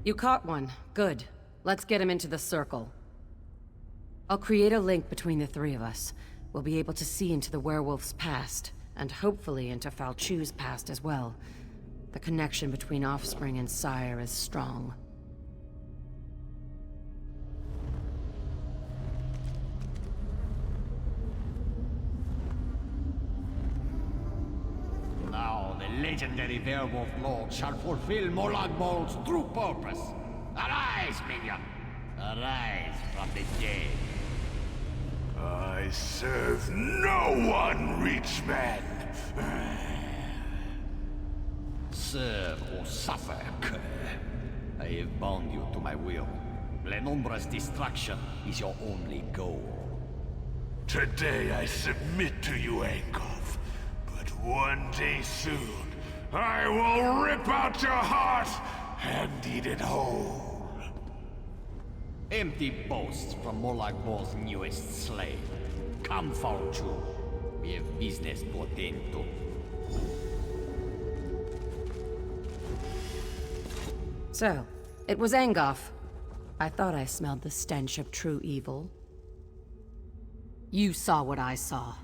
You caught one. Good. Let's get him into the circle. I'll create a link between the three of us. We'll be able to see into the werewolf's past, and hopefully into Falchu's past as well. The connection between offspring and sire is strong. Now the legendary werewolf lord shall fulfill Molagbol's true purpose. Arise, minion! Arise from the dead. I serve no one, rich man. Serve or suffer, cur. I have bound you to my will. Glenumbra's destruction is your only goal. Today I submit to you, Angov. But one day soon, I will rip out your heart and eat it whole. Empty boasts from Molagbol's newest slave. Come, Falchu. We have business to attend to. So, it was Angov. I thought I smelled the stench of true evil. You saw what I saw.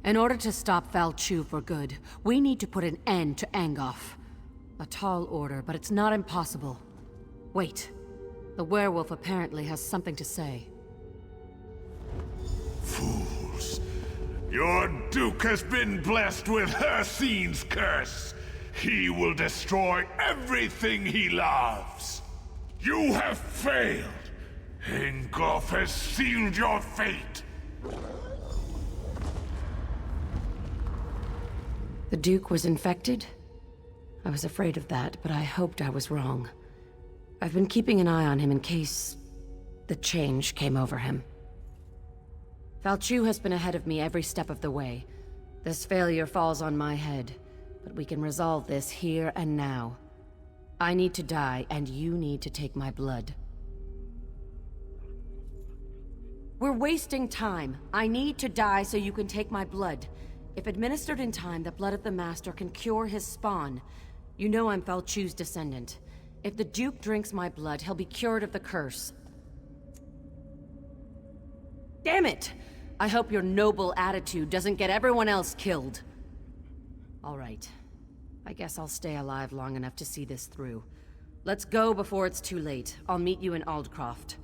In order to stop Falchu for good, we need to put an end to Angov. A tall order, but it's not impossible. Wait. The werewolf apparently has something to say. Fools. Your Duke has been blessed with Hircine's curse. He will destroy everything he loves. You have failed. Angov has sealed your fate. The Duke was infected? I was afraid of that, but I hoped I was wrong. I've been keeping an eye on him in case the change came over him. Falchu has been ahead of me every step of the way. This failure falls on my head, but we can resolve this here and now. I need to die, and you need to take my blood. We're wasting time. I need to die so you can take my blood. If administered in time, the blood of the Master can cure his spawn. You know I'm Falchu's descendant. If the Duke drinks my blood, he'll be cured of the curse. Damn it! I hope your noble attitude doesn't get everyone else killed. All right. I guess I'll stay alive long enough to see this through. Let's go before it's too late. I'll meet you in Aldcroft.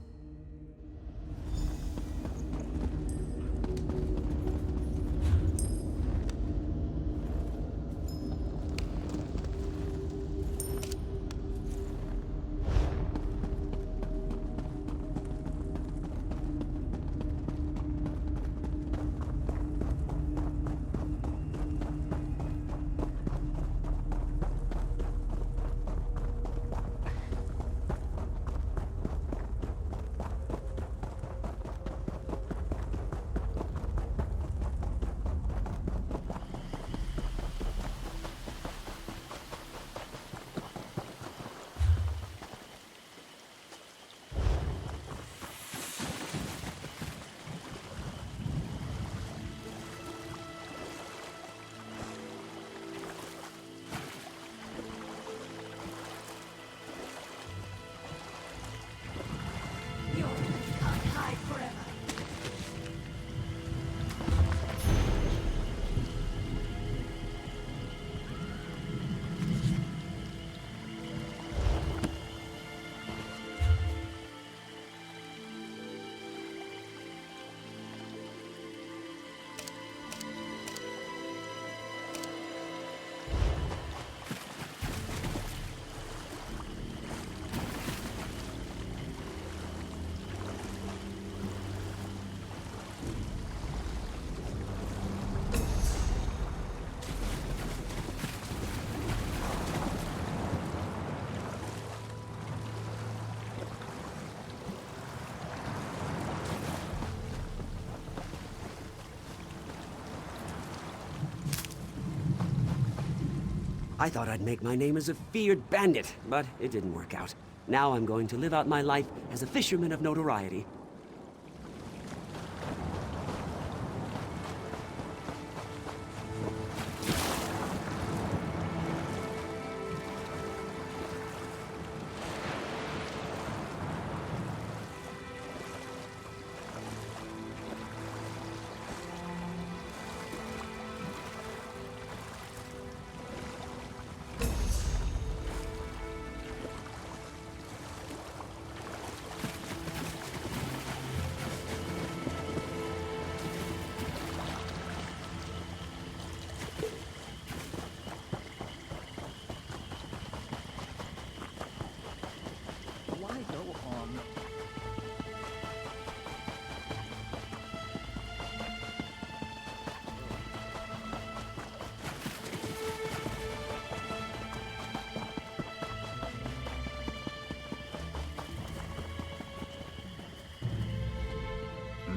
I thought I'd make my name as a feared bandit, but it didn't work out. Now I'm going to live out my life as a fisherman of notoriety.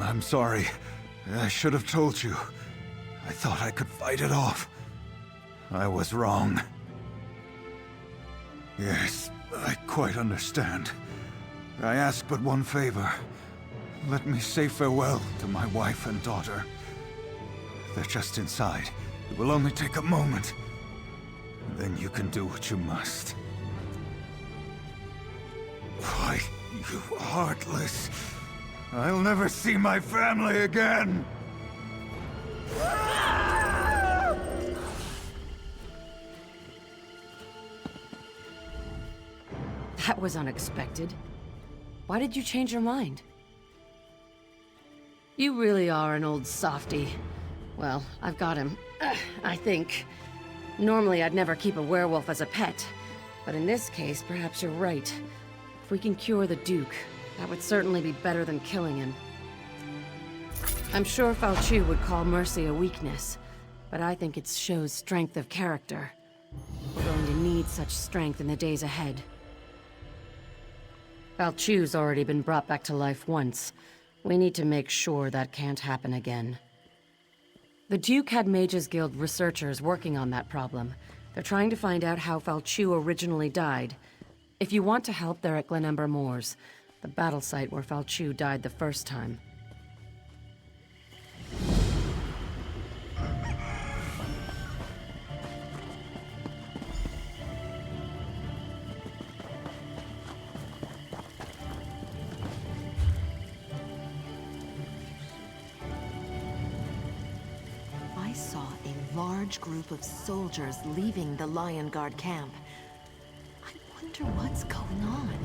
I'm sorry. I should have told you. I thought I could fight it off. I was wrong. Yes, I quite understand. I ask but one favor. Let me say farewell to my wife and daughter. They're just inside. It will only take a moment. Then you can do what you must. Why, you heartless. I'll never see my family again! That was unexpected. Why did you change your mind? You really are an old softy. Well, I've got him. I think. Normally, I'd never keep a werewolf as a pet. But in this case, perhaps you're right. If we can cure the Duke, that would certainly be better than killing him. I'm sure Falchu would call mercy a weakness, but I think it shows strength of character. We're going to need such strength in the days ahead. Falchu's already been brought back to life once. We need to make sure that can't happen again. The Duke had Mages Guild researchers working on that problem. They're trying to find out how Falchu originally died. If you want to help, they're at Glenumbra Moors, the battle site where Falchu died the first time. I saw a large group of soldiers leaving the Lion Guard camp. I wonder what's going on.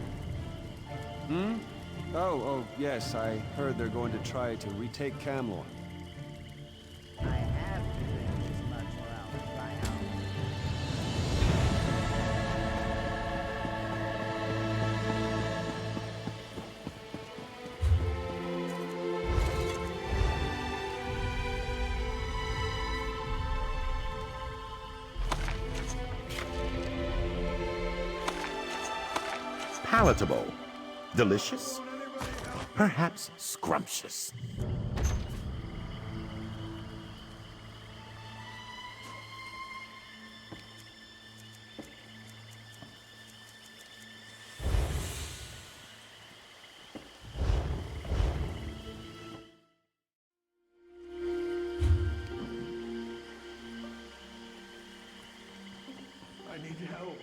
Oh, yes, I heard they're going to try to retake Camlorn. I have to finish this much or I'll dry out. Palatable. Delicious? Perhaps scrumptious. I need help.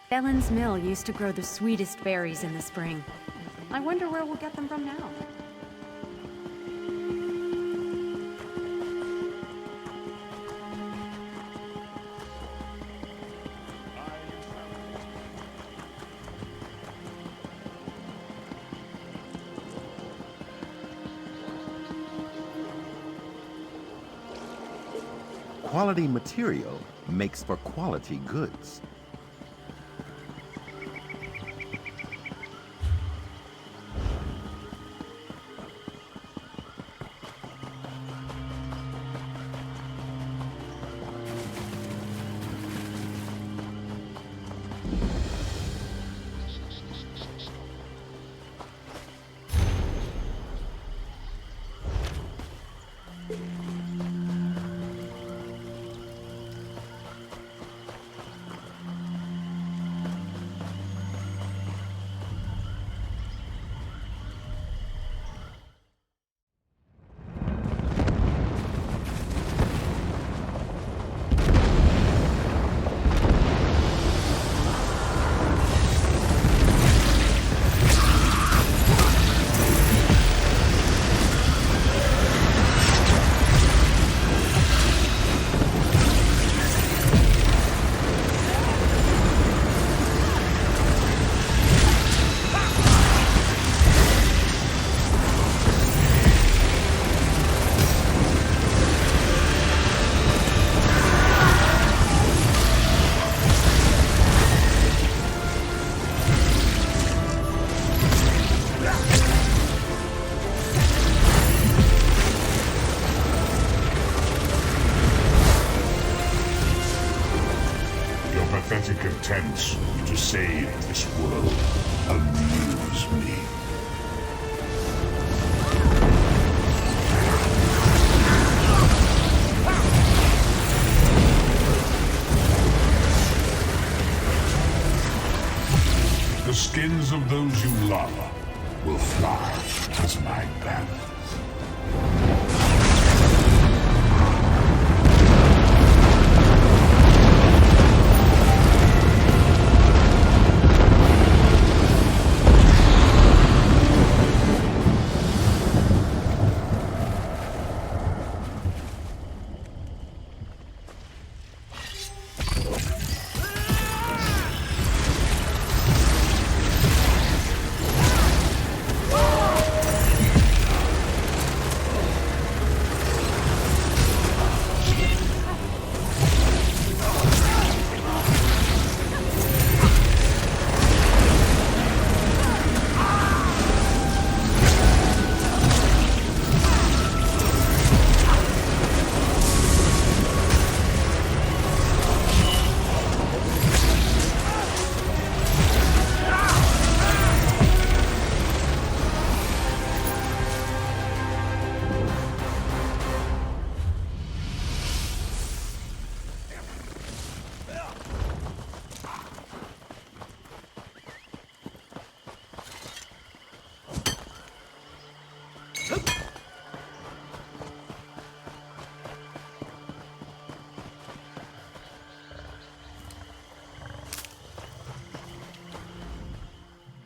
Bellen's mill used to grow the sweetest berries in the spring. I wonder where we'll get them from now. Quality material makes for quality goods. pathetic attempts to save this world amuse me. The skins of those you love will fly as my banners.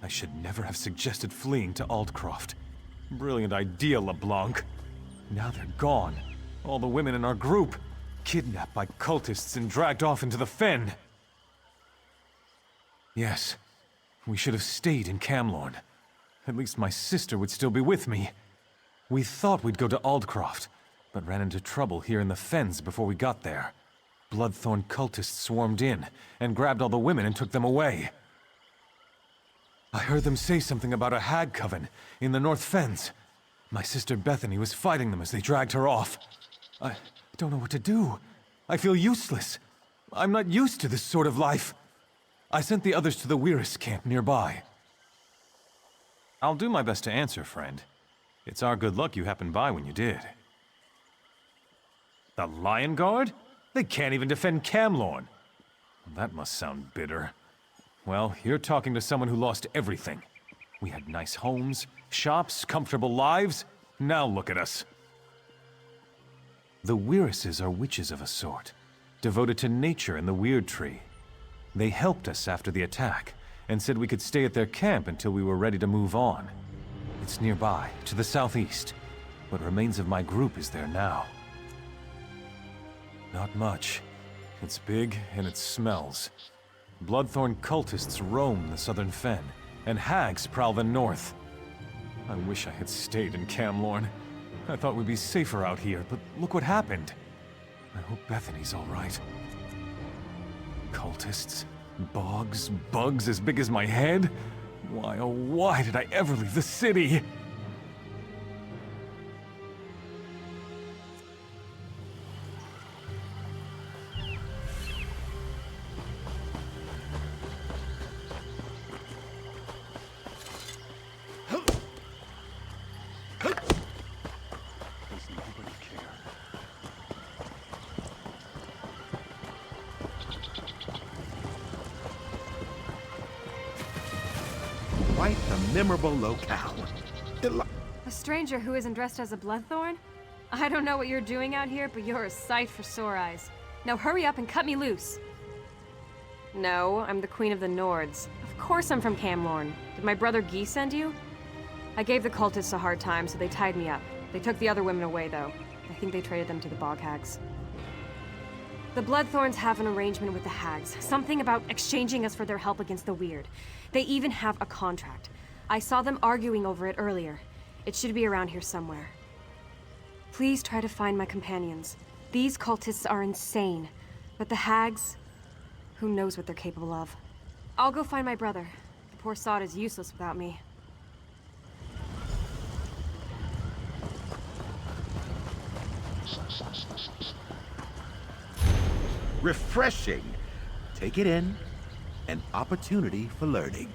I should never have suggested fleeing to Aldcroft. Brilliant idea, LeBlanc. Now they're gone. All the women in our group, kidnapped by cultists and dragged off into the fen. Yes, we should have stayed in Camlorn. At least my sister would still be with me. We thought we'd go to Aldcroft, but ran into trouble here in the fens before we got there. Bloodthorn cultists swarmed in and grabbed all the women and took them away. I heard them say something about a hag coven in the North Fens. My sister Bethany was fighting them as they dragged her off. I don't know what to do. I feel useless. I'm not used to this sort of life. I sent the others to the Weiris camp nearby. I'll do my best to answer, friend. It's our good luck you happened by when you did. The Lion Guard? They can't even defend Camlorn. That must sound bitter. Well, you're talking to someone who lost everything. We had nice homes, shops, comfortable lives. Now look at us. The Weirises are witches of a sort, devoted to nature and the Weird Tree. They helped us after the attack, and said we could stay at their camp until we were ready to move on. It's nearby, to the southeast. What remains of my group is there now. Not much. It's big, and it smells. Bloodthorn cultists roam the southern fen, and hags prowl the north. I wish I had stayed in Camlorn. I thought we'd be safer out here, but look what happened. I hope Bethany's all right. Cultists, bogs, bugs as big as my head? Why, oh why did I ever leave the city? Quite a memorable locale. A stranger who isn't dressed as a Bloodthorn? I don't know what you're doing out here, but you're a sight for sore eyes. Now hurry up and cut me loose. No, I'm the Queen of the Nords. Of course I'm from Camlorn. Did my brother Guy send you? I gave the cultists a hard time, so they tied me up. They took the other women away, though. I think they traded them to the bog hags. The Bloodthorns have an arrangement with the hags. Something about exchanging us for their help against the weird. They even have a contract. I saw them arguing over it earlier. It should be around here somewhere. Please try to find my companions. These cultists are insane. But the hags... who knows what they're capable of. I'll go find my brother. The poor sod is useless without me. Refreshing. Take it in. An opportunity for learning.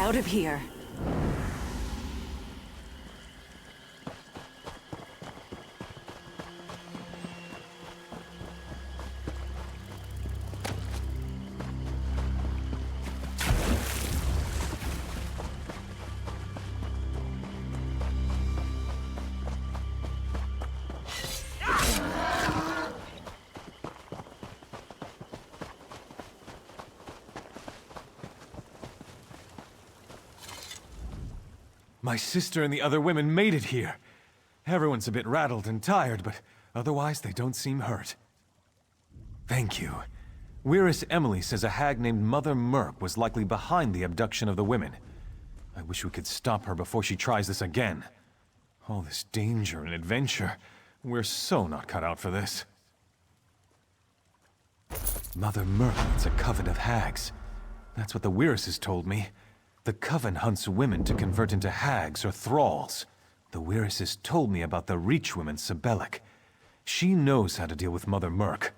Out of here. My sister and the other women made it here. Everyone's a bit rattled and tired, but otherwise they don't seem hurt. Thank you. Weirus Emily says a hag named Mother Merc was likely behind the abduction of the women. I wish we could stop her before she tries this again. All this danger and adventure. We're so not cut out for this. Mother Merc leads a coven of hags. That's what the Weirises told me. The coven hunts women to convert into hags or thralls. The Weirises told me about the Reach woman Sebelic. She knows how to deal with Mother Merc.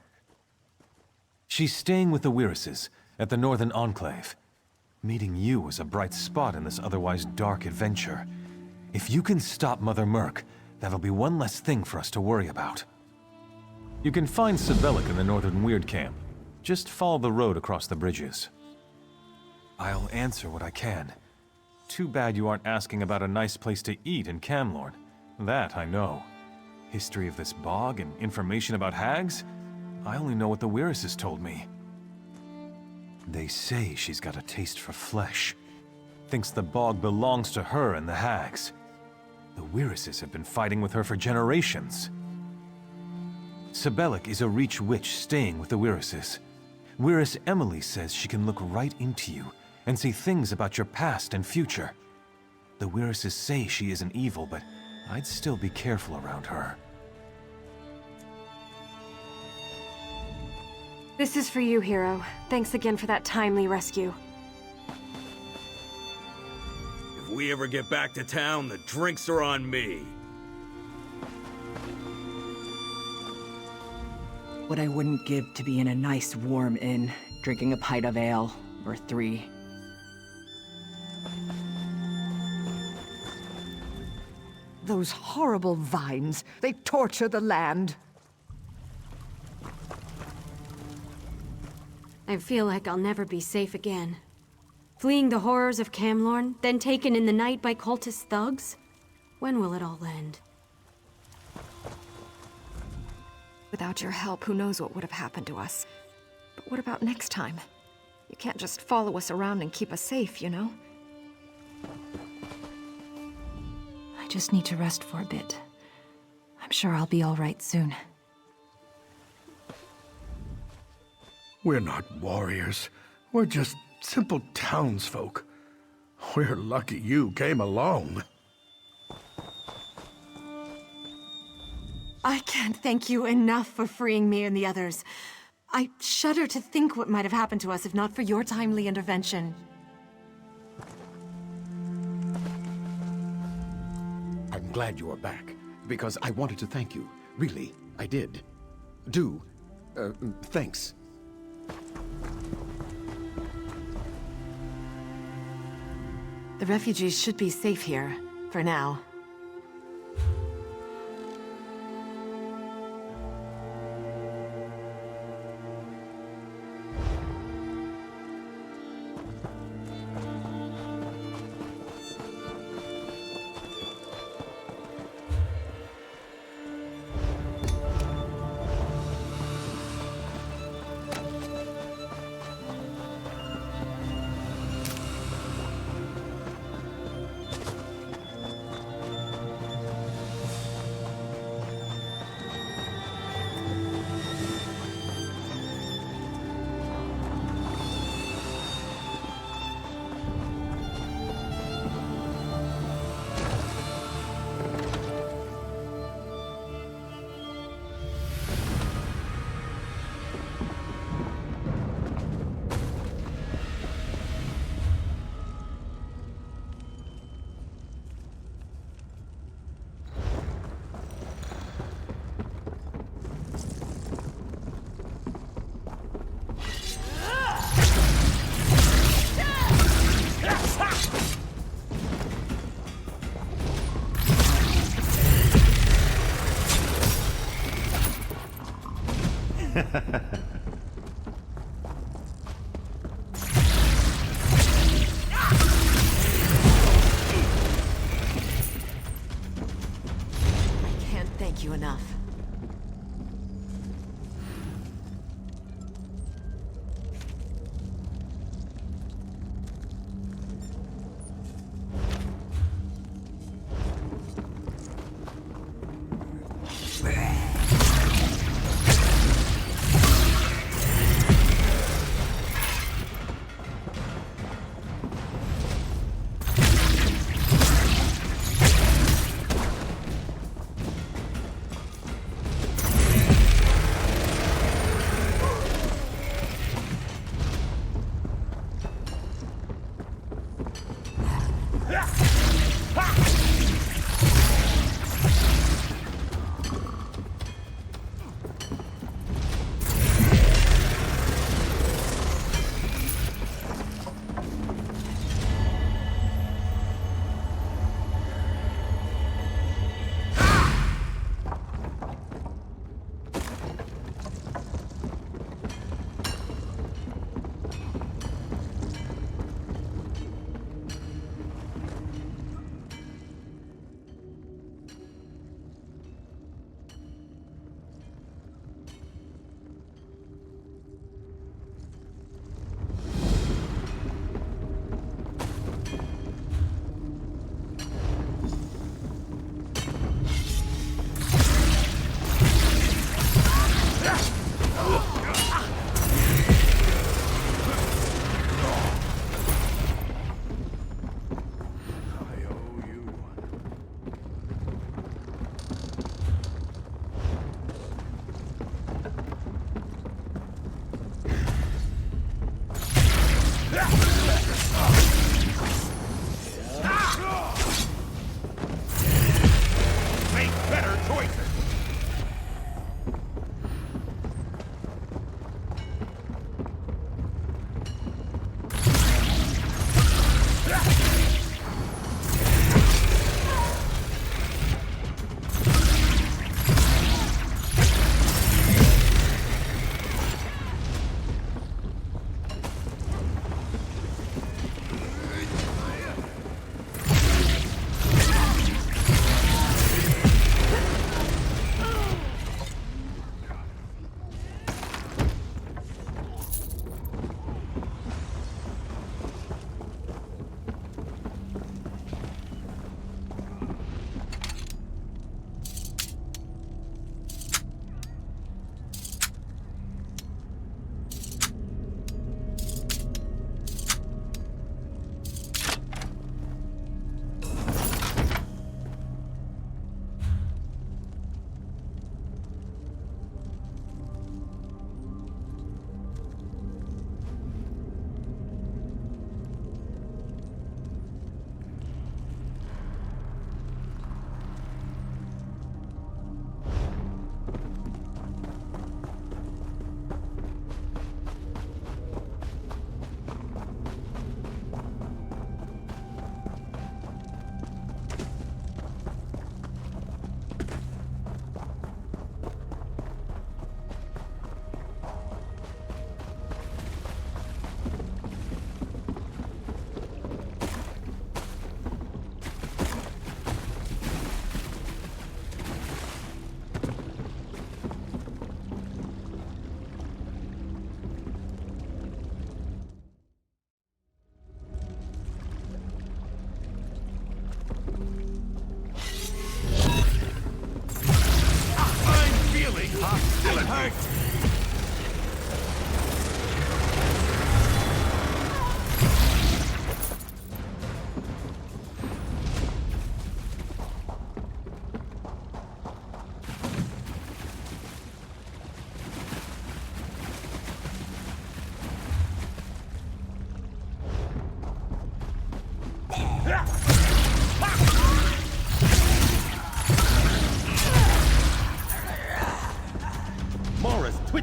She's staying with the Weirises at the Northern Enclave. Meeting you was a bright spot in this otherwise dark adventure. If you can stop Mother Merc, that'll be one less thing for us to worry about. You can find Sebelic in the Northern Weird Camp. Just follow the road across the bridges. I'll answer what I can. Too bad you aren't asking about a nice place to eat in Camlorn. That I know. History of this bog and information about hags? I only know what the Weirises told me. They say she's got a taste for flesh. Thinks the bog belongs to her and the hags. The Weirises have been fighting with her for generations. Sebelic is a Reach witch staying with the Weirises. Weirus Emily says she can look right into you and see things about your past and future. The Weirises say she isn't evil, but I'd still be careful around her. This is for you, hero. Thanks again for that timely rescue. If we ever get back to town, the drinks are on me. What I wouldn't give to be in a nice warm inn, drinking a pint of ale, or 3. Those horrible vines, they torture the land. I feel like I'll never be safe again. Fleeing the horrors of Camlorn, then taken in the night by cultist thugs? When will it all end? Without your help, who knows what would have happened to us. But what about next time? You can't just follow us around and keep us safe, you know? I just need to rest for a bit. I'm sure I'll be all right soon. We're not warriors. We're just simple townsfolk. We're lucky you came along. I can't thank you enough for freeing me and the others. I shudder to think what might have happened to us if not for your timely intervention. I'm glad you are back, because I wanted to thank you. Really, I did. Thanks. The refugees should be safe here, for now.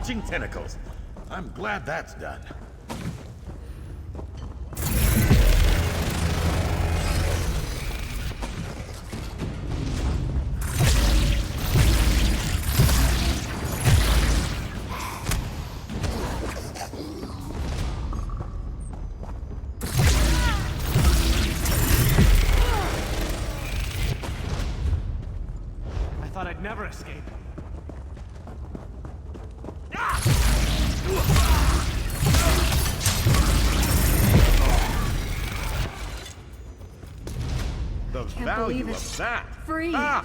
scorching tentacles. I'm glad that's done. I thought I'd never escape. The Can't value believe it. of that! Free! Ah!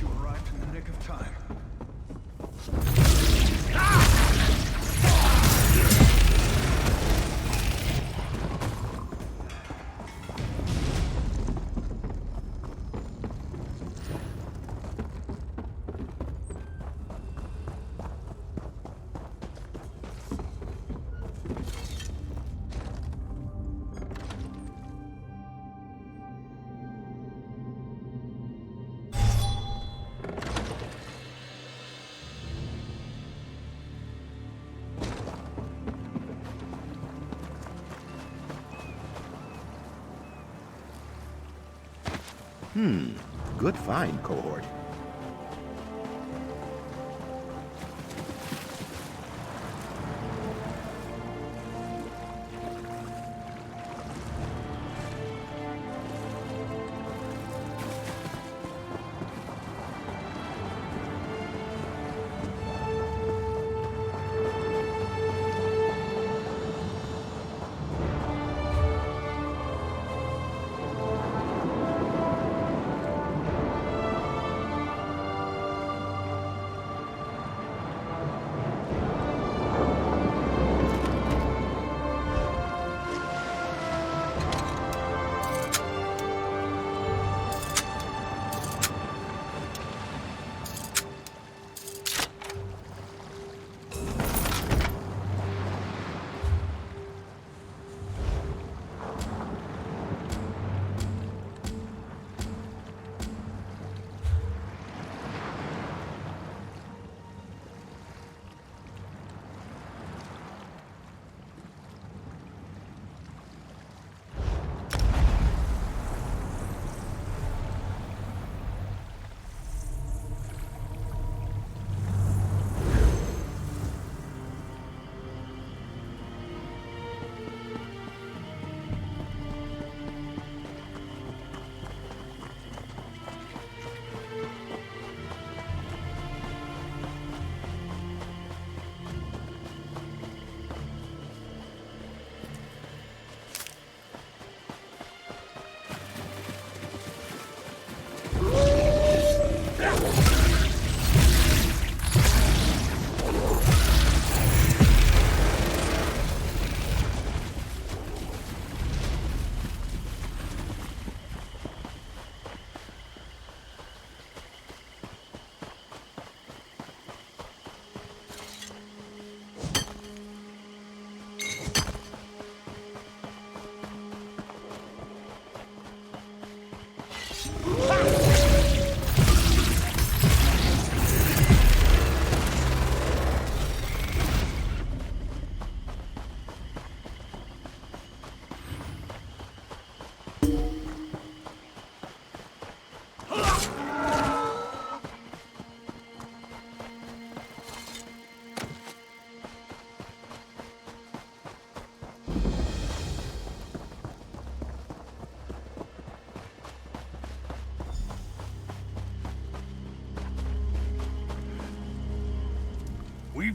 You arrived in the nick of time. Good find, cohort.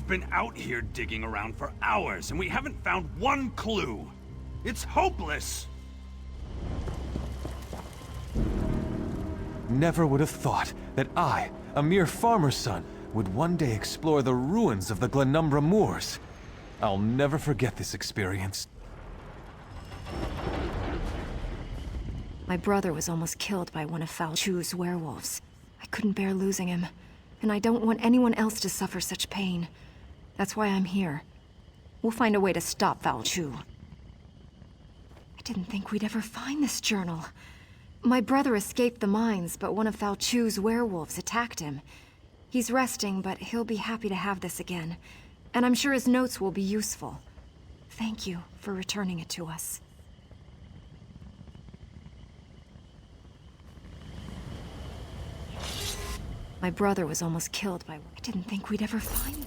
We've been out here digging around for hours, and we haven't found one clue. It's hopeless! Never would have thought that I, a mere farmer's son, would one day explore the ruins of the Glenumbra moors. I'll never forget this experience. My brother was almost killed by one of Falchu's werewolves. I couldn't bear losing him, and I don't want anyone else to suffer such pain. That's why I'm here. We'll find a way to stop Falchu. I didn't think we'd ever find this journal. My brother escaped the mines, but one of Falchu's werewolves attacked him. He's resting, but he'll be happy to have this again. And I'm sure his notes will be useful. Thank you for returning it to us. My brother was almost killed by... I didn't think we'd ever find...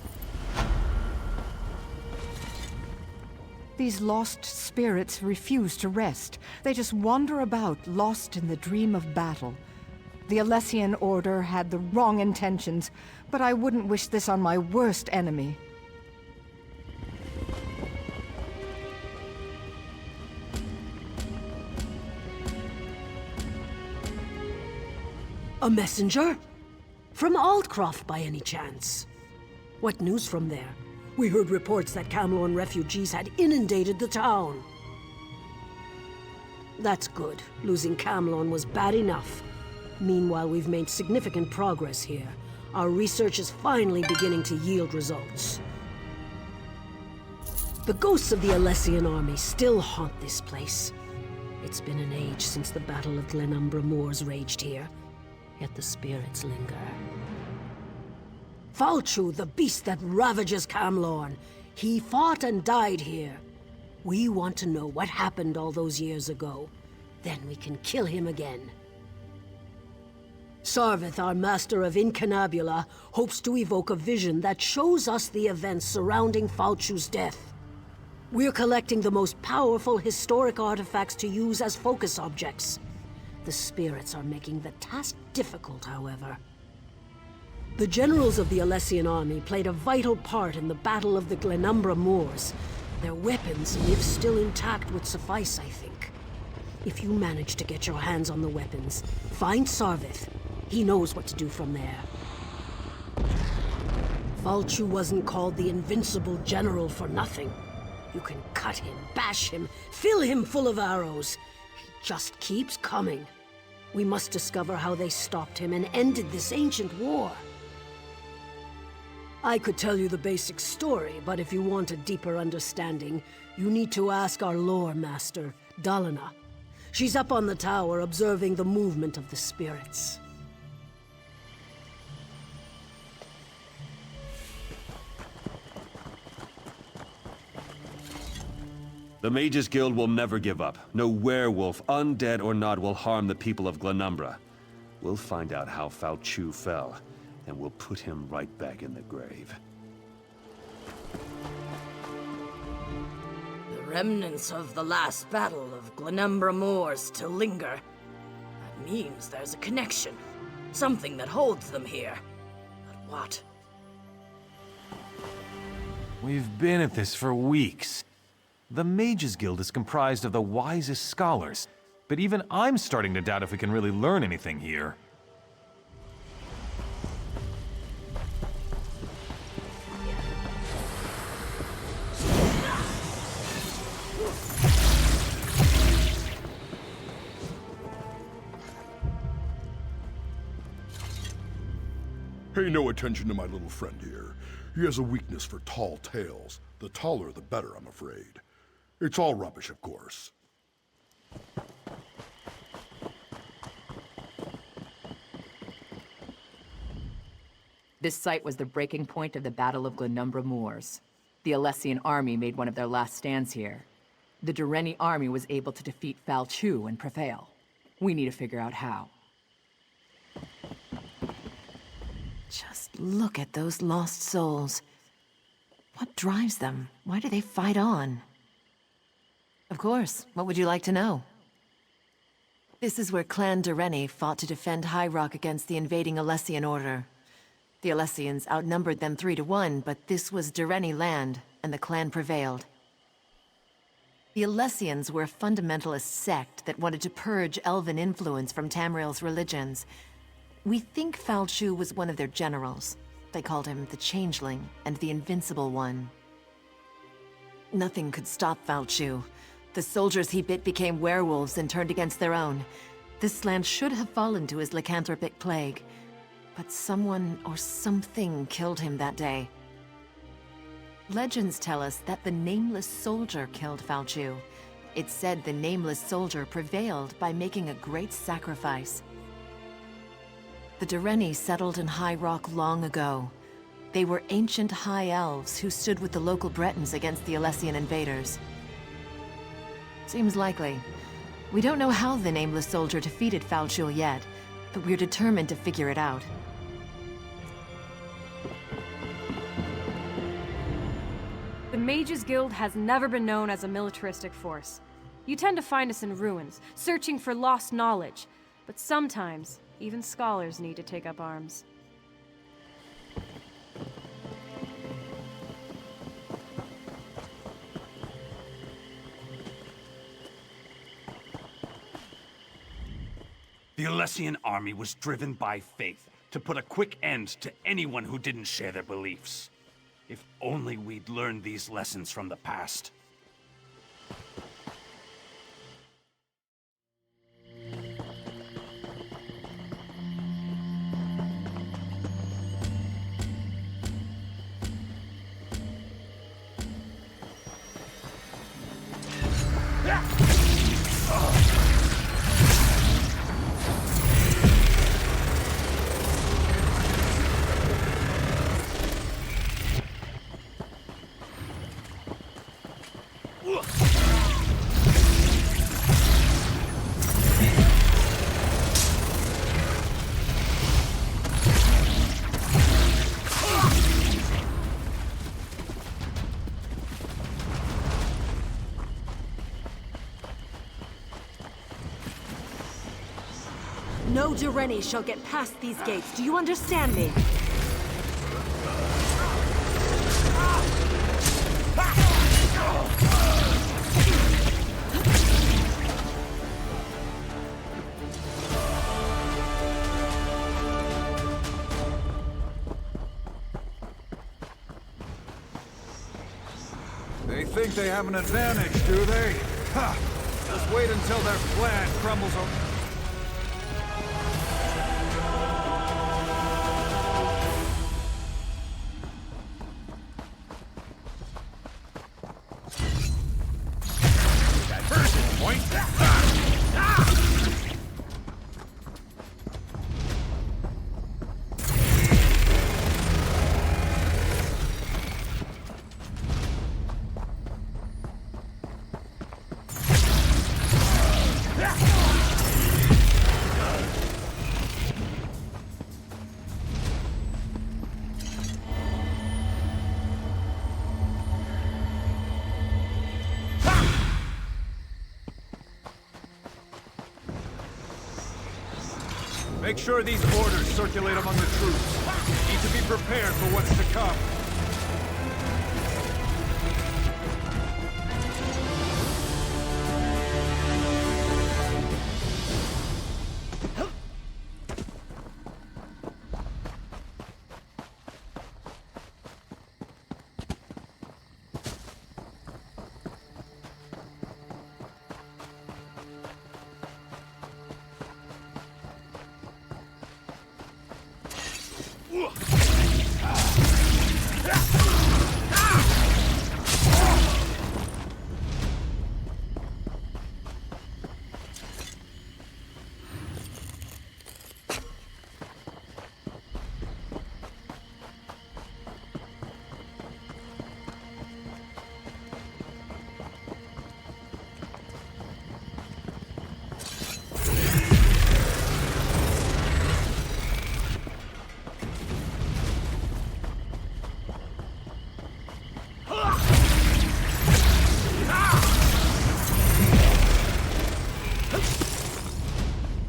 These lost spirits refuse to rest. They just wander about, lost in the dream of battle. The Alessian Order had the wrong intentions, but I wouldn't wish this on my worst enemy. A messenger? From Aldcroft, by any chance? What news from there? We heard reports that Camlorn refugees had inundated the town. That's good. Losing Camlorn was bad enough. Meanwhile, we've made significant progress here. Our research is finally beginning to yield results. The ghosts of the Alessian army still haunt this place. It's been an age since the Battle of Glenumbra moors raged here, yet the spirits linger. Falchu, the beast that ravages Camlorn. He fought and died here. We want to know what happened all those years ago. Then we can kill him again. Sarvith, our master of Incunabula, hopes to evoke a vision that shows us the events surrounding Falchu's death. We're collecting the most powerful historic artifacts to use as focus objects. The spirits are making the task difficult, however. The generals of the Alessian army played a vital part in the Battle of the Glenumbra moors. Their weapons, if still intact, would suffice, I think. If you manage to get your hands on the weapons, find Sarvith. He knows what to do from there. Falchu wasn't called the Invincible General for nothing. You can cut him, bash him, fill him full of arrows. He just keeps coming. We must discover how they stopped him and ended this ancient war. I could tell you the basic story, but if you want a deeper understanding, you need to ask our lore master, Dalina. She's up on the tower observing the movement of the spirits. The Mages Guild will never give up. No werewolf, undead or not, will harm the people of Glenumbra. We'll find out how Falchu fell, and we'll put him right back in the grave. The remnants of the last battle of Glenumbra moors still linger. That means there's a connection. Something that holds them here. But what? We've been at this for weeks. The Mages Guild is comprised of the wisest scholars, but even I'm starting to doubt if we can really learn anything here. Pay no attention to my little friend here. He has a weakness for tall tales. The taller, the better, I'm afraid. It's all rubbish, of course. This site was the breaking point of the Battle of Glenumbra moors. The Alessian army made one of their last stands here. The Dureni army was able to defeat Falchu and prevail. We need to figure out how. Just look at those lost souls. What drives them? Why do they fight on? Of course. What would you like to know? This is where Clan Dureni fought to defend High Rock against the invading Alessian Order. The Alessians outnumbered them 3 to 1, but this was Dureni land, and the clan prevailed. The Alessians were a fundamentalist sect that wanted to purge elven influence from Tamriel's religions. We think Falchu was one of their generals. They called him the Changeling and the Invincible One. Nothing could stop Falchu. The soldiers he bit became werewolves and turned against their own. This land should have fallen to his lycanthropic plague. But someone or something killed him that day. Legends tell us that the Nameless Soldier killed Falchu. It's said the Nameless Soldier prevailed by making a great sacrifice. The Dureni settled in High Rock long ago. They were ancient High Elves who stood with the local Bretons against the Alessian invaders. Seems likely. We don't know how the Nameless Soldier defeated Falchu yet, but we're determined to figure it out. The Mages Guild has never been known as a militaristic force. You tend to find us in ruins, searching for lost knowledge. But sometimes, even scholars need to take up arms. The Alessian army was driven by faith to put a quick end to anyone who didn't share their beliefs. If only we'd learned these lessons from the past. No Dureni shall get past these gates. Do you understand me? They think they have an advantage, do they? Ha! Just wait until their plan crumbles on... Make sure these orders circulate among the troops. Need to be prepared for what's to come.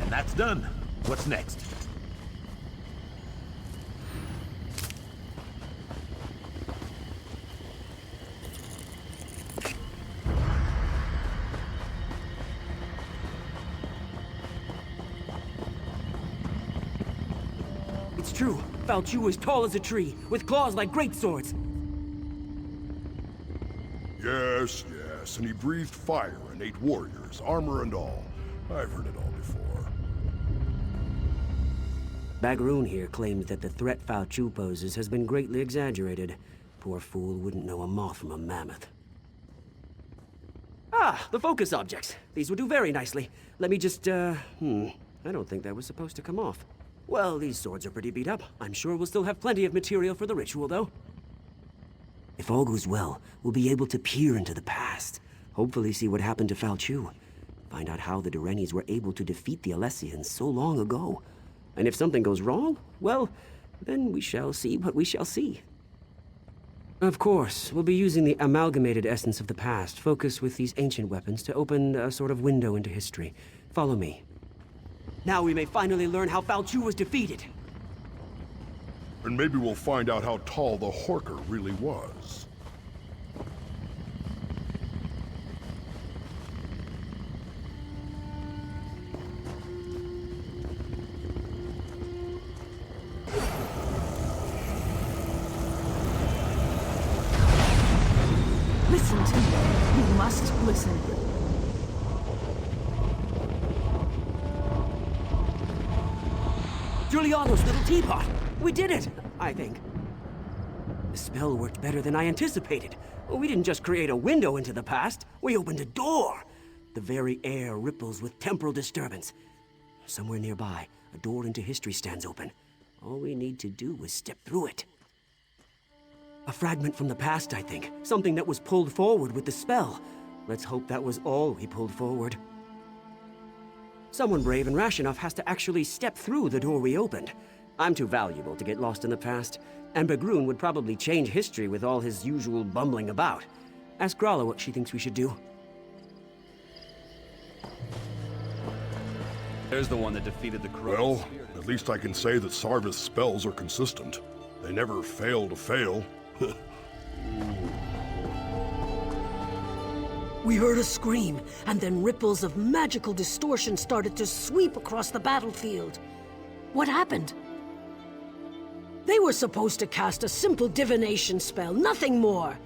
That's done. What's next? true. Fal Chu is tall as a tree, with claws like great swords. Yes, yes, and he breathed fire and ate warriors, armor and all. I've heard it all before. Bagroon here claims that the threat Fal Chu poses has been greatly exaggerated. Poor fool wouldn't know a moth from a mammoth. Ah, the focus objects. These would do very nicely. Let me just, I don't think that was supposed to come off. Well, these swords are pretty beat up. I'm sure we'll still have plenty of material for the ritual, though. If all goes well, we'll be able to peer into the past. Hopefully see what happened to Fal Chu. Find out how the Durenis were able to defeat the Alessians so long ago. And if something goes wrong, well, then we shall see what we shall see. Of course, we'll be using the amalgamated essence of the past, focused with these ancient weapons, to open a sort of window into history. Follow me. Now we may finally learn how Fal Chu was defeated. And maybe we'll find out how tall the Horker really was. Listen to me. You must listen. Giuliano's little teapot! We did it, I think. The spell worked better than I anticipated. We didn't just create a window into the past, we opened a door. The very air ripples with temporal disturbance. Somewhere nearby, a door into history stands open. All we need to do is step through it. A fragment from the past, I think. Something that was pulled forward with the spell. Let's hope that was all we pulled forward. Someone brave and rash enough has to actually step through the door we opened. I'm too valuable to get lost in the past, and Bagroon would probably change history with all his usual bumbling about. Ask Grala what she thinks we should do. There's the one that defeated the crows. Well, at least I can say that Sarvis' spells are consistent. They never fail to fail. We heard a scream, and then ripples of magical distortion started to sweep across the battlefield. What happened? They were supposed to cast a simple divination spell, nothing more.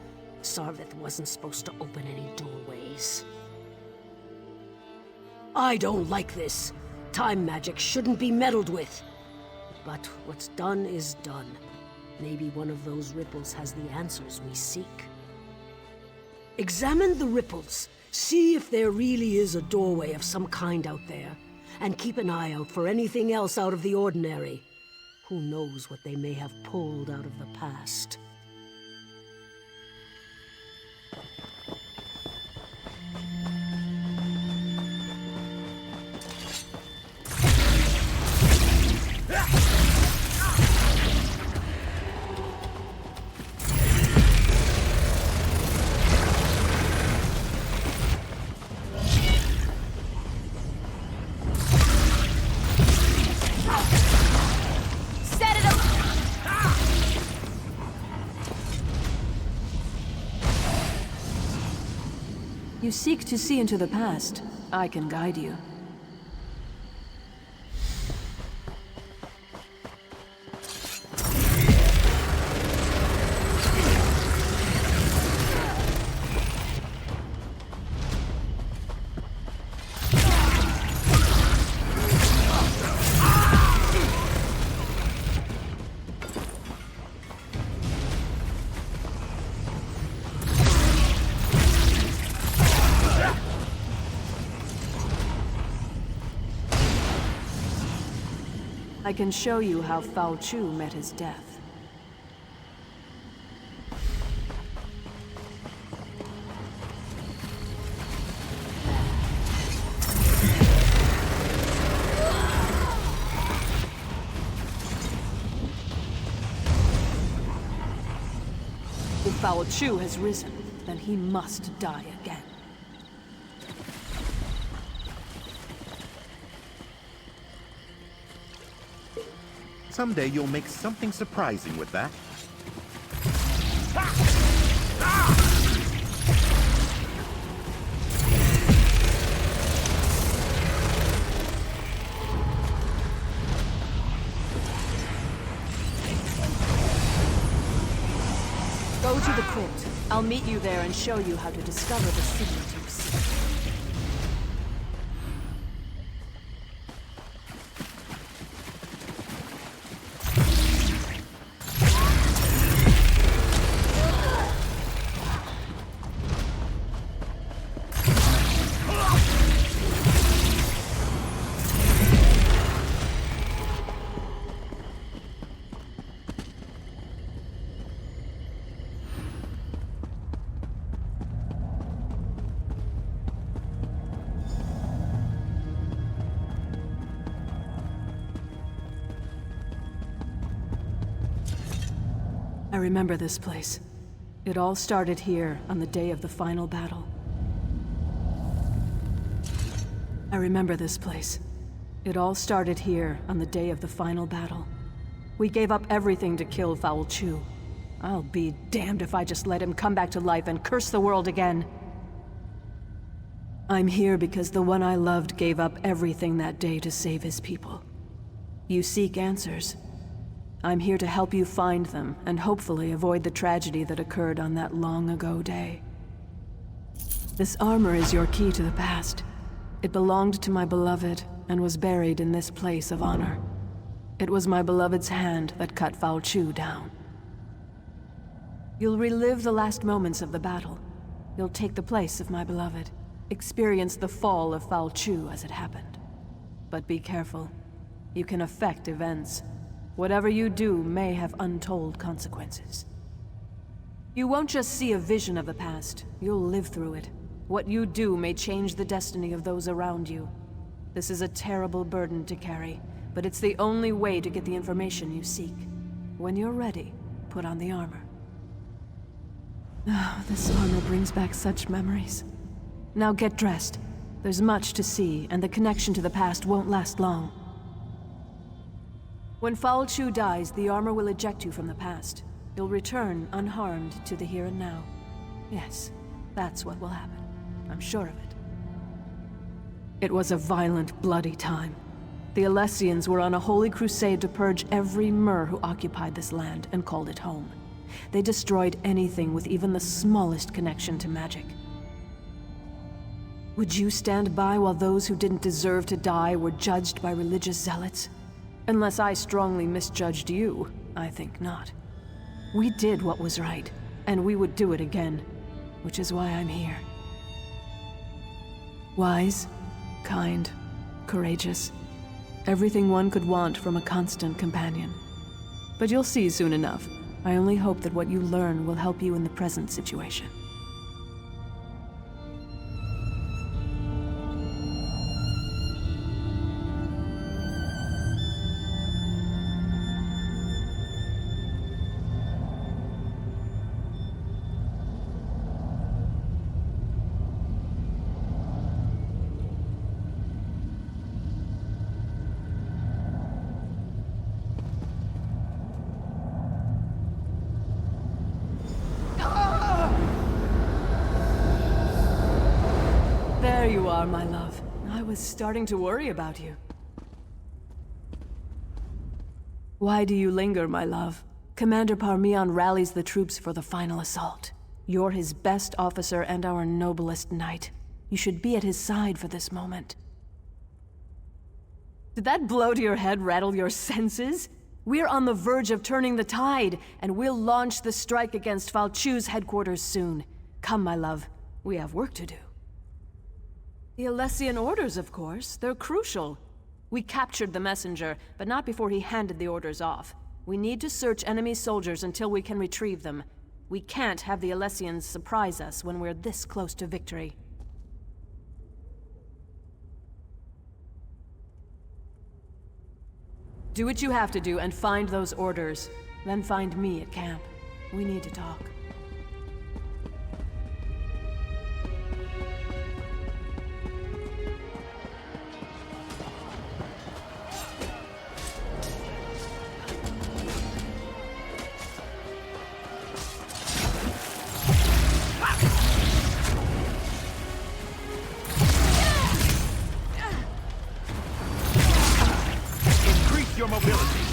Sarvith wasn't supposed to open any doorways. I don't like this. Time magic shouldn't be meddled with. But what's done is done. Maybe one of those ripples has the answers we seek. Examine the ripples. See if there really is a doorway of some kind out there. And keep an eye out for anything else out of the ordinary. Who knows what they may have pulled out of the past. You seek to see into the past. I can guide you. I can show you how Fal Chu met his death. If Fal Chu has risen, then he must die again. Someday you'll make something surprising with that. I'll meet you there and show you how to discover the secret you seek. I remember this place. It all started here on the day of the final battle. I remember this place. It all started here on the day of the final battle. We gave up everything to kill Foul Chu. I'll be damned if I just let him come back to life and curse the world again. I'm here because the one I loved gave up everything that day to save his people. You seek answers. I'm here to help you find them, and hopefully avoid the tragedy that occurred on that long ago day. This armor is your key to the past. It belonged to my beloved, and was buried in this place of honor. It was my beloved's hand that cut Foul Chu down. You'll relive the last moments of the battle. You'll take the place of my beloved, experience the fall of Foul Chu as it happened. But be careful. You can affect events. Whatever you do may have untold consequences. You won't just see a vision of the past, you'll live through it. What you do may change the destiny of those around you. This is a terrible burden to carry, but it's the only way to get the information you seek. When you're ready, put on the armor. Oh, this armor brings back such memories. Now get dressed. There's much to see, and the connection to the past won't last long. When Foul Chu dies, the armor will eject you from the past. You'll return unharmed to the here and now. Yes, that's what will happen. I'm sure of it. It was a violent, bloody time. The Alessians were on a holy crusade to purge every Mer who occupied this land and called it home. They destroyed anything with even the smallest connection to magic. Would you stand by while those who didn't deserve to die were judged by religious zealots? Unless I strongly misjudged you, I think not. We did what was right, and we would do it again, which is why I'm here. Wise, kind, courageous. Everything one could want from a constant companion. But you'll see soon enough. I only hope that what you learn will help you in the present situation. There you are, my love. I was starting to worry about you. Why do you linger, my love? Commander Parmian rallies the troops for the final assault. You're his best officer and our noblest knight. You should be at his side for this moment. Did that blow to your head rattle your senses? We're on the verge of turning the tide, and we'll launch the strike against Foul Chu's headquarters soon. Come, my love. We have work to do. The Alessian orders, of course. They're crucial. We captured the messenger, but not before he handed the orders off. We need to search enemy soldiers until we can retrieve them. We can't have the Alessians surprise us when we're this close to victory. Do what you have to do and find those orders. Then find me at camp. We need to talk. Your mobility.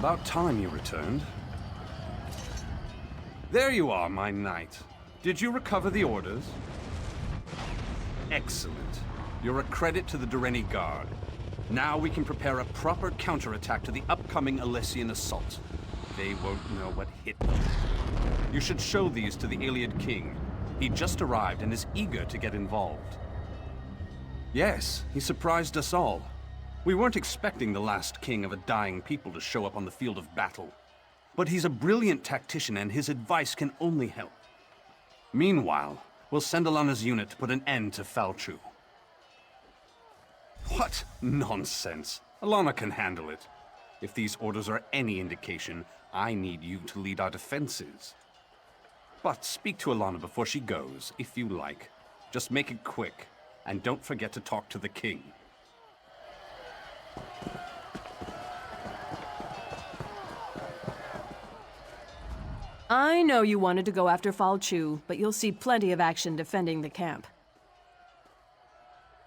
About time you returned. There you are, my knight. Did you recover the orders? Excellent. You're a credit to the Durrani Guard. Now we can prepare a proper counterattack to the upcoming Alessian assault. They won't know what hit them. You should show these to the Iliad King. He just arrived and is eager to get involved. Yes, he surprised us all. We weren't expecting the last king of a dying people to show up on the field of battle. But he's a brilliant tactician and his advice can only help. Meanwhile, we'll send Alana's unit to put an end to Falchu. What nonsense! Alana can handle it. If these orders are any indication, I need you to lead our defenses. But speak to Alana before she goes, if you like. Just make it quick, and don't forget to talk to the king. I know you wanted to go after Falchu, but you'll see plenty of action defending the camp.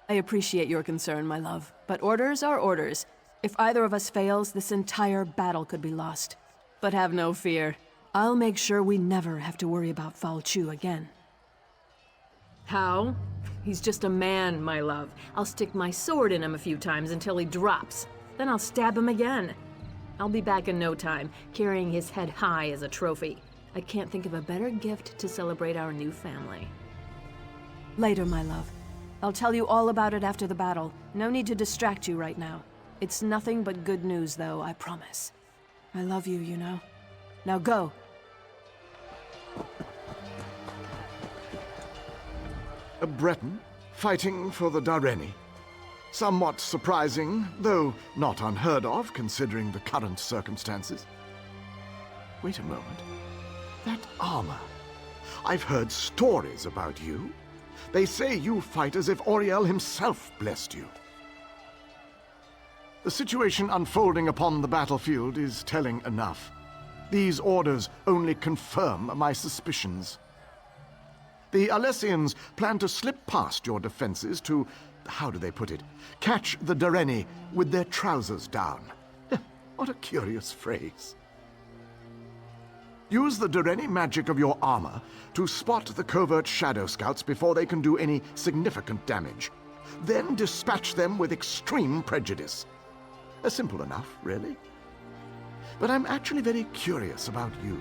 I appreciate your concern, my love, but orders are orders. If either of us fails, this entire battle could be lost. But have no fear. I'll make sure we never have to worry about Falchu again. How? He's just a man, my love. I'll stick my sword in him a few times until he drops. Then I'll stab him again. I'll be back in no time, carrying his head high as a trophy. I can't think of a better gift to celebrate our new family. Later, my love. I'll tell you all about it after the battle. No need to distract you right now. It's nothing but good news, though, I promise. I love you, you know. Now go. A Breton fighting for the Durrani. Somewhat surprising, though not unheard of considering the current circumstances. Wait a moment. That armor. I've heard stories about you. They say you fight as if Auriel himself blessed you. The situation unfolding upon the battlefield is telling enough. These orders only confirm my suspicions. The Alessians plan to slip past your defenses to, how do they put it, catch the Durrani with their trousers down. What a curious phrase. Use the Durrani magic of your armor to spot the covert shadow scouts before they can do any significant damage. Then dispatch them with extreme prejudice. Simple enough, really. But I'm actually very curious about you.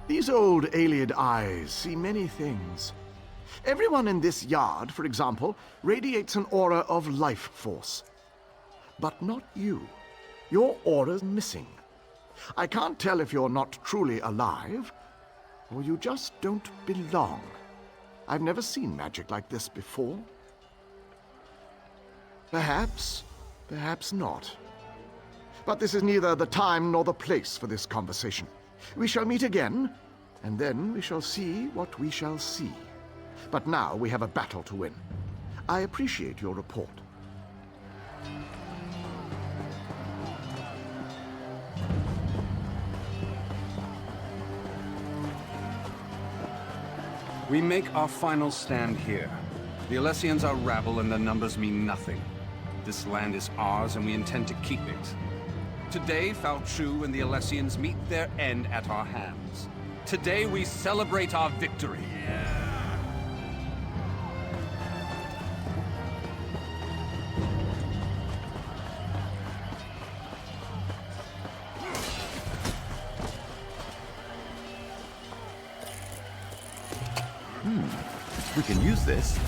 These old Iliad eyes see many things. Everyone in this yard, for example, radiates an aura of life force. But not you. Your aura's missing. I can't tell if you're not truly alive, or you just don't belong. I've never seen magic like this before. Perhaps, perhaps not. But this is neither the time nor the place for this conversation. We shall meet again, and then we shall see what we shall see. But now we have a battle to win. I appreciate your report. We make our final stand here. The Alessians are rabble and their numbers mean nothing. This land is ours and we intend to keep it. Today, Falchu and the Alessians meet their end at our hands. Today we celebrate our victory. We can use this.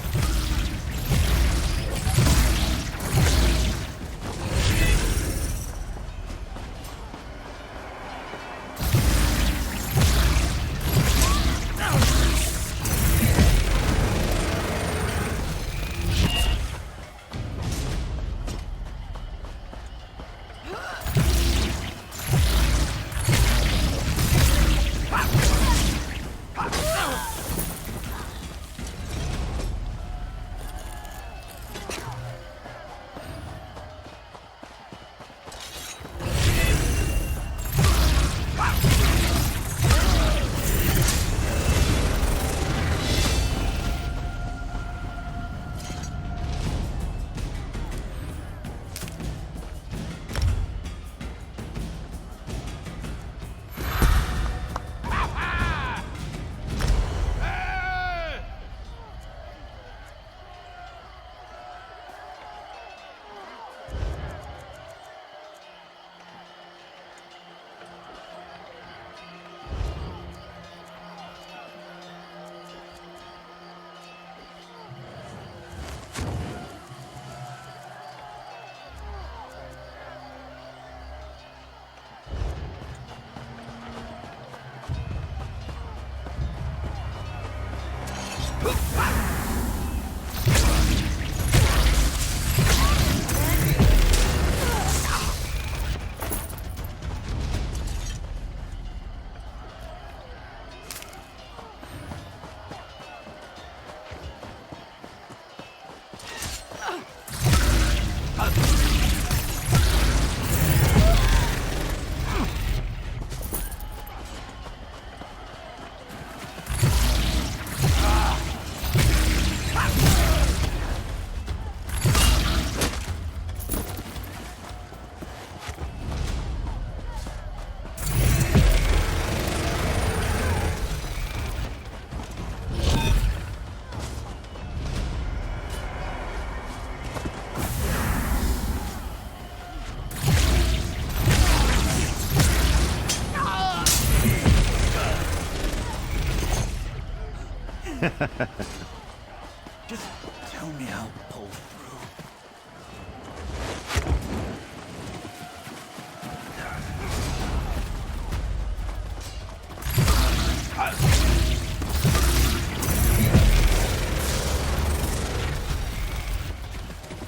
Just tell me I'll pull through.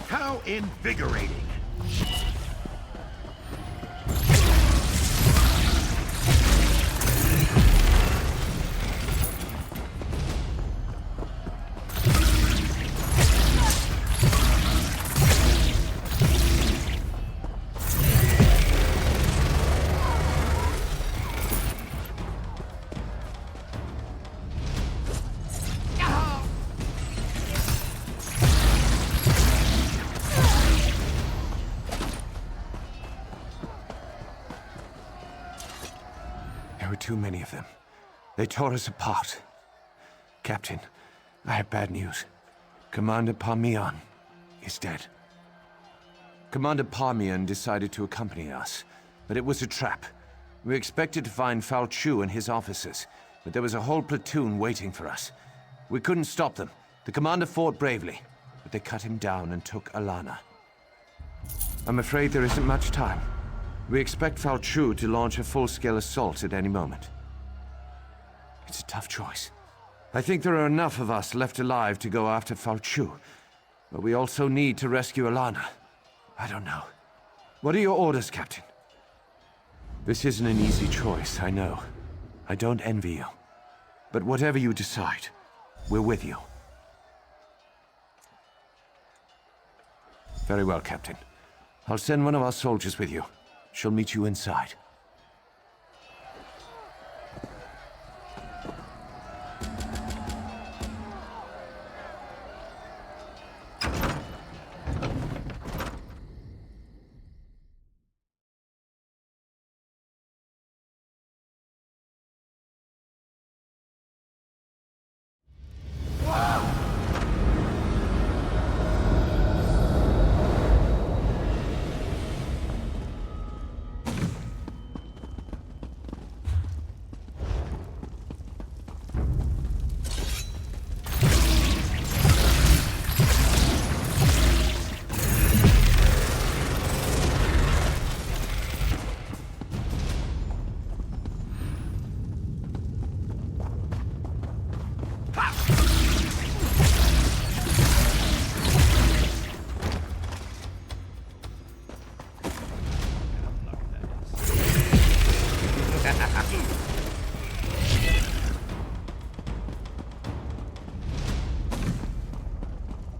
How invigorating! There were too many of them. They tore us apart. Captain, I have bad news. Commander Parmian is dead. Commander Parmian decided to accompany us, but it was a trap. We expected to find Fal Chu and his officers, but there was a whole platoon waiting for us. We couldn't stop them. The commander fought bravely, but they cut him down and took Alana. I'm afraid there isn't much time. We expect Fal Chu to launch a full-scale assault at any moment. It's a tough choice. I think there are enough of us left alive to go after Fal Chu, but we also need to rescue Alana. I don't know. What are your orders, Captain? This isn't an easy choice, I know. I don't envy you. But whatever you decide, we're with you. Very well, Captain. I'll send one of our soldiers with you. She'll meet you inside.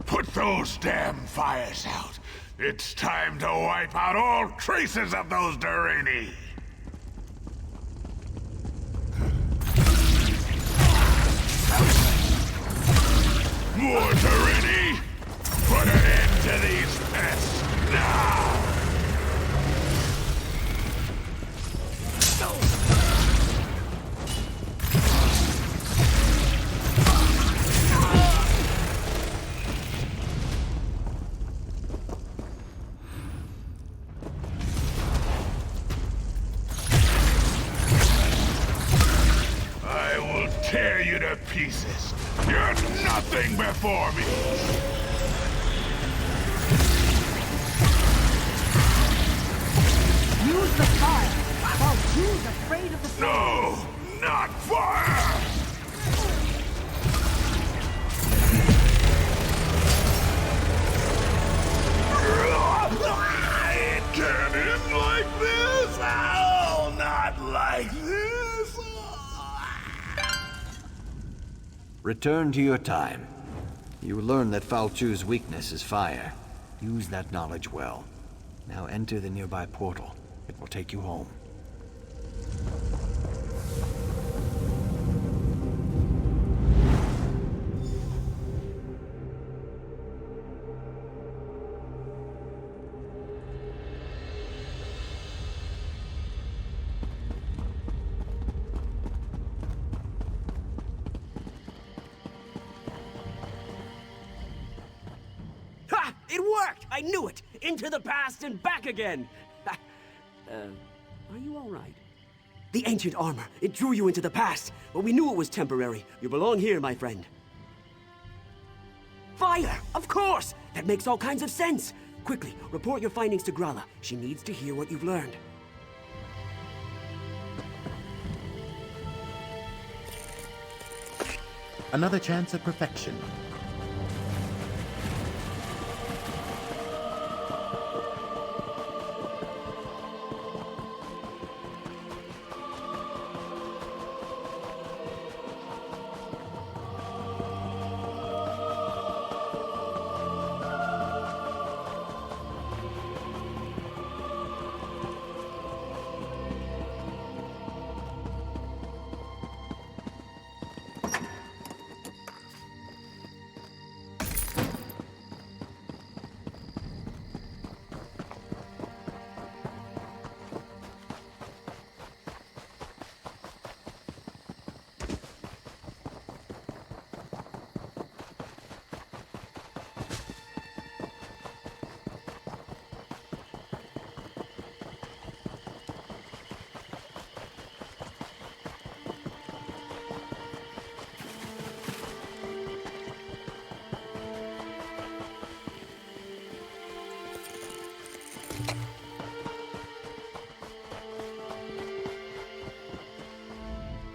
Put those damn fires out. It's time to wipe out all traces of those Durrani. More Durrani? Put an end to these pests now! I will tear you to pieces. You're nothing before me! Use the fire! While Chu's afraid of the fire! No! Not fire! It can't end like this! Oh, not like this! Return to your time. You will learn that Fal Chu's weakness is fire. Use that knowledge well. Now enter the nearby portal. It will take you home. Ha! It worked! I knew it! Into the past and back again! Are you all right? The ancient armor. It drew you into the past, but we knew it was temporary. You belong here, my friend. Fire! Of course! That makes all kinds of sense! Quickly, report your findings to Grala. She needs to hear what you've learned. Another chance at perfection.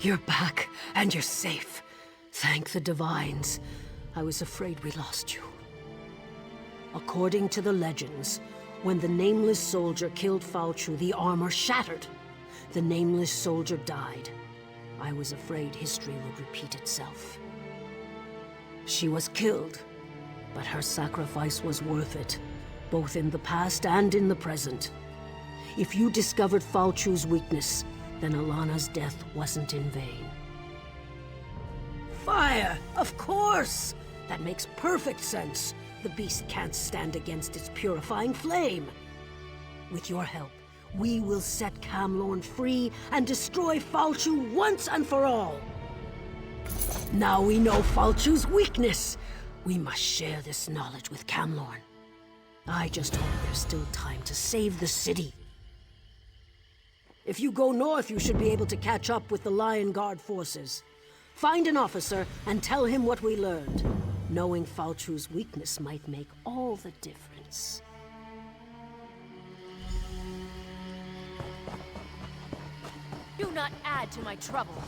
You're back, and you're safe. Thank the Divines. I was afraid we lost you. According to the legends, when the Nameless Soldier killed Falchu, the armor shattered. The Nameless Soldier died. I was afraid history would repeat itself. She was killed, but her sacrifice was worth it, both in the past and in the present. If you discovered Falchu's weakness, then Alana's death wasn't in vain. Fire! Of course! That makes perfect sense. The beast can't stand against its purifying flame. With your help, we will set Camlorn free and destroy Falchu once and for all. Now we know Falchu's weakness. We must share this knowledge with Camlorn. I just hope there's still time to save the city. If you go north, you should be able to catch up with the Lion Guard forces. Find an officer and tell him what we learned. Knowing Falchu's weakness might make all the difference. Do not add to my trouble.